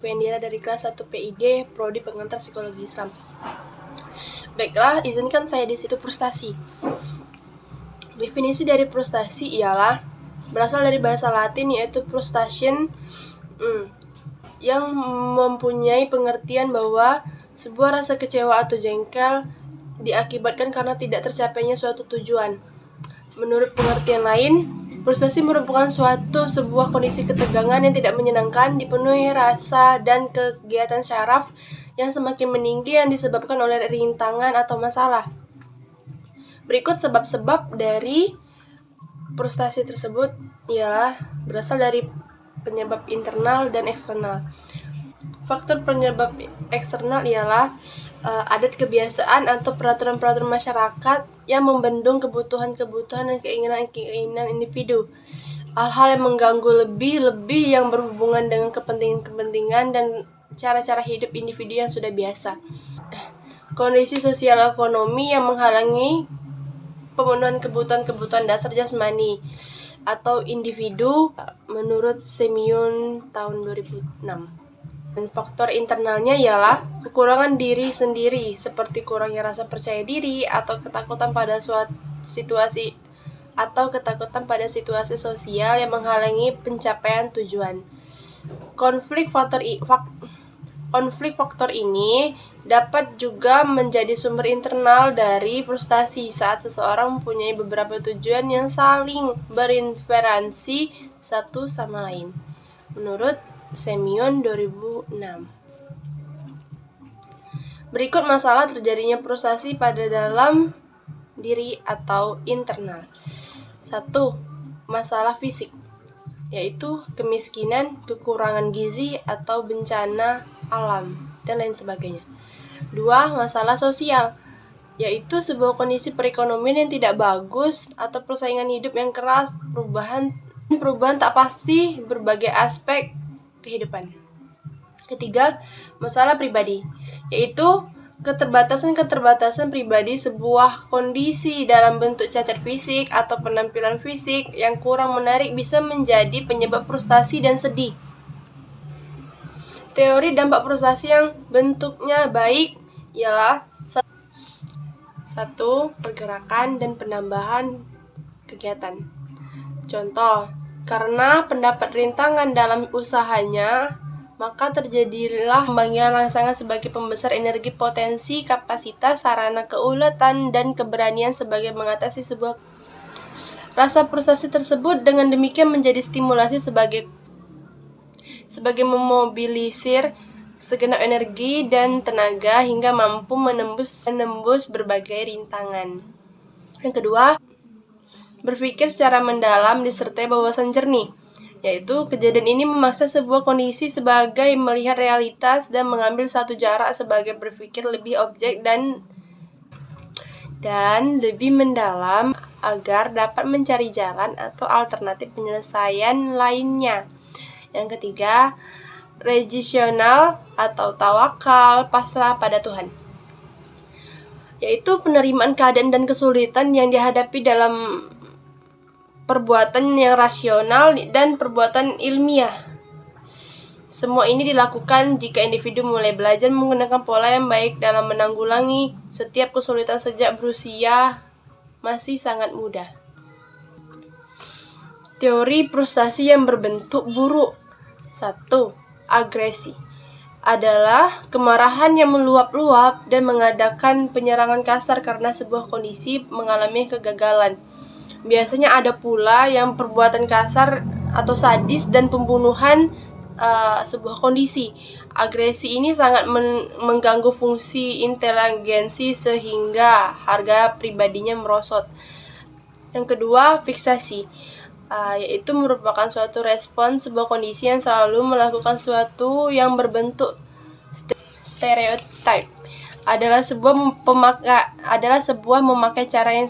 Pendira dari kelas 1 PID, Prodi Pengantar Psikologi Islam. Baiklah, izinkan saya di situ frustasi. Definisi dari frustasi ialah berasal dari bahasa Latin yaitu frustation, yang mempunyai pengertian bahwa sebuah rasa kecewa atau jengkel diakibatkan karena tidak tercapainya suatu tujuan. Menurut pengertian lain, frustasi merupakan sebuah kondisi ketegangan yang tidak menyenangkan, dipenuhi rasa dan kegiatan syaraf yang semakin meninggi yang disebabkan oleh rintangan atau masalah. Berikut sebab-sebab dari frustasi tersebut ialah berasal dari penyebab internal dan eksternal. Faktor penyebab eksternal ialah adat kebiasaan atau peraturan-peraturan masyarakat yang membendung kebutuhan-kebutuhan dan keinginan-keinginan individu. Hal-hal yang mengganggu lebih-lebih yang berhubungan dengan kepentingan-kepentingan dan cara-cara hidup individu yang sudah biasa. Kondisi sosial ekonomi yang menghalangi pemenuhan kebutuhan-kebutuhan dasar jasmani atau individu menurut Semyon tahun 2006. Dan faktor internalnya ialah kekurangan diri sendiri, seperti kurangnya rasa percaya diri atau ketakutan pada suatu situasi sosial yang menghalangi pencapaian tujuan. Konflik faktor ini dapat juga menjadi sumber internal dari frustasi saat seseorang mempunyai beberapa tujuan yang saling berinferensi satu sama lain. Menurut Semyon 2006. Berikut masalah terjadinya frustasi pada dalam diri atau internal. 1. Masalah fisik, yaitu kemiskinan, kekurangan gizi, atau bencana alam, dan lain sebagainya. 2. Masalah sosial, yaitu sebuah kondisi perekonomian yang tidak bagus atau persaingan hidup yang keras, perubahan tak pasti berbagai aspek kehidupan. 3. Masalah pribadi, yaitu keterbatasan pribadi, sebuah kondisi dalam bentuk cacat fisik atau penampilan fisik yang kurang menarik bisa menjadi penyebab frustasi dan sedih. Teori dampak frustasi yang bentuknya baik ialah 1. Pergerakan dan penambahan kegiatan. Contoh, karena pendapat rintangan dalam usahanya, maka terjadilah pemanggilan rangsangan sebagai pembesar energi, potensi, kapasitas, sarana keuletan, dan keberanian sebagai mengatasi sebuah rasa frustasi tersebut. Dengan demikian menjadi stimulasi sebagai memobilisir segenap energi dan tenaga hingga mampu menembus berbagai rintangan. Yang kedua, berpikir secara mendalam disertai wawasan jernih, yaitu kejadian ini memaksa sebuah kondisi sebagai melihat realitas dan mengambil satu jarak sebagai berpikir lebih objek dan lebih mendalam agar dapat mencari jalan atau alternatif penyelesaian lainnya. Yang ketiga, resignasional atau tawakal, pasrah pada Tuhan, yaitu penerimaan keadaan dan kesulitan yang dihadapi dalam perbuatan yang rasional dan perbuatan ilmiah. Semua ini dilakukan jika individu mulai belajar menggunakan pola yang baik dalam menanggulangi setiap kesulitan sejak berusia masih sangat muda. Teori frustasi yang berbentuk buruk. 1. Agresi adalah kemarahan yang meluap-luap dan mengadakan penyerangan kasar karena sebuah kondisi mengalami kegagalan. Biasanya ada pula yang perbuatan kasar atau sadis dan pembunuhan sebuah kondisi. Agresi ini sangat mengganggu fungsi inteligensi sehingga harga pribadinya merosot. Yang kedua, fiksasi, yaitu merupakan suatu respons sebuah kondisi yang selalu melakukan sesuatu yang berbentuk stereotip. Adalah selalu memakai cara yang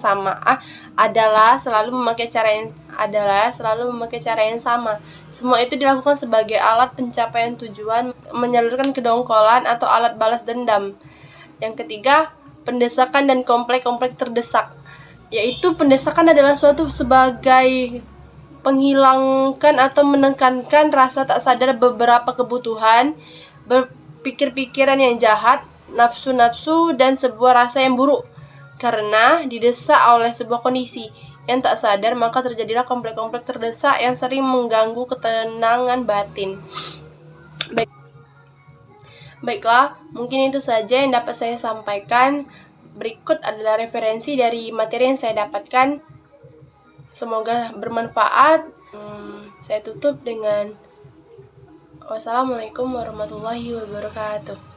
sama. Semua itu dilakukan sebagai alat pencapaian tujuan, menyalurkan kedongkolan atau alat balas dendam. Yang ketiga, pendesakan dan komplek terdesak, yaitu pendesakan adalah suatu sebagai menghilangkan atau menekankan rasa tak sadar beberapa kebutuhan, berpikir-pikiran yang jahat, nafsu-nafsu, dan sebuah rasa yang buruk. Karena didesak oleh sebuah kondisi yang tak sadar, maka terjadilah komplek-komplek terdesak yang sering mengganggu ketenangan batin. Baiklah, mungkin itu saja yang dapat saya sampaikan. Berikut adalah referensi dari materi yang saya dapatkan. Semoga bermanfaat. Saya tutup dengan wassalamualaikum warahmatullahi wabarakatuh.